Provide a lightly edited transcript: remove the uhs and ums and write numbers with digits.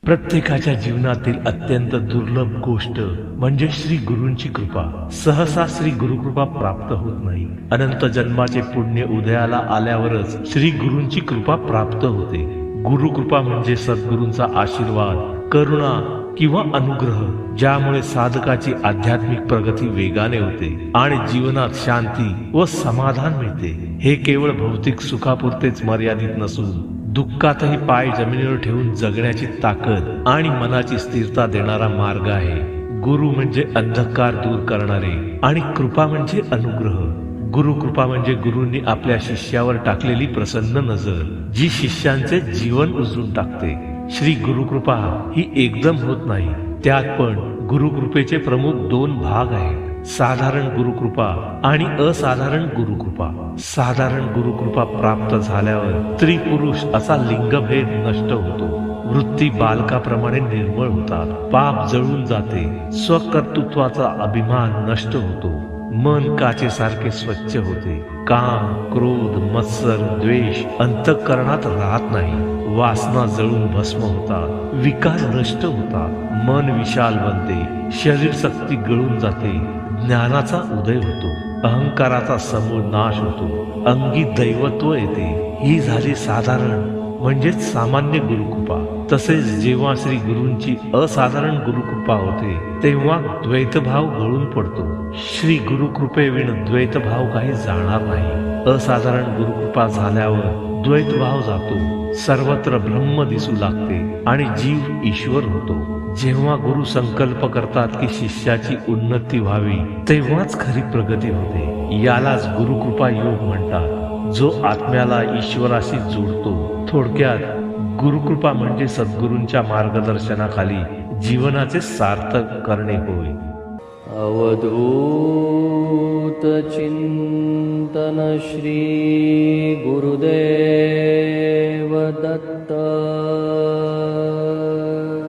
प्रत्येकाच्या जीवनातील अत्यंत दुर्लभ गोष्ट म्हणजे श्री गुरूंची कृपा. सहसा श्री गुरुकृपा प्राप्त होत नाही. अनंत जन्माचे पुण्य उदयाला आल्यावरच श्री गुरूंची कृपा प्राप्त होते. गुरुकृपा म्हणजे सद्गुरूंचा आशीर्वाद, करुणा किंवा अनुग्रह, ज्यामुळे साधकाची आध्यात्मिक प्रगती वेगाने होते आणि जीवनात शांती व समाधान मिळते. हे केवळ भौतिक सुखापुरतेच मर्यादित नसून दुःखातही पाय जमिनीवर ठेवून जगण्याची ताकद आणि मनाची स्थिरता देणारा मार्ग आहे. गुरु म्हणजे अंधकार दूर करणारे आणि कृपा म्हणजे अनुग्रह. गुरुकृपा म्हणजे गुरूंनी आपल्या शिष्यावर टाकलेली प्रसन्न नजर, जी शिष्यांचे जीवन उजळून टाकते. श्री गुरुकृपा ही एकदम होत नाही. त्यात पण गुरुकृपेचे प्रमुख दोन भाग आहेत: साधारण गुरुकृपा आणि असाधारण गुरुकृपा. साधारण गुरुकृपा प्राप्त झाल्यावर स्त्री पुरुष असा लिंगभेद नष्ट होतो. वृत्ती बालकाप्रमाणे निर्मळ होतात. पाप जळून जाते. स्वकर्तृत्वाचा अभिमान नष्ट होतो. मन काचेसारखे स्वच्छ होते. काम, क्रोध, मत्सर, द्वेष अंतःकरणात राहत नाही. वासना जळून भस्म होतात. विकार नष्ट होतात. मन विशाल बनते. शरीर शक्ती गळून जाते. ज्ञानाचा उदय होतो. अहंकाराचा समूळ नाश होतो. अंगी दैवत्व येते. ही झाली साधारण म्हणजेच सामान्य गुरुकृपा. तसेच जेव्हा श्री गुरूंची असाधारण गुरुकृपा होते तेव्हा द्वैतभाव गळून पडतो. श्री गुरुकृपेविण द्वैतभाव काही जाणार नाही. असाधारण गुरुकृपा झाल्यावर द्वैतभाव जातो. सर्वत्र ब्रह्म दिसू लागते आणि जीव ईश्वर होतो. जेव्हा गुरु संकल्प करतात की शिष्याची उन्नती व्हावी, तेव्हाच खरी प्रगती होते. यालाच गुरुकृपा योग म्हणतात, जो आत्म्याला ईश्वराशी जोडतो. थोडक्यात गुरुकृपा म्हणजे सद्गुरूंच्या मार्गदर्शनाखाली जीवनाचे सार्थक करणे होय. अवधूत चिंतन श्री गुरुदेव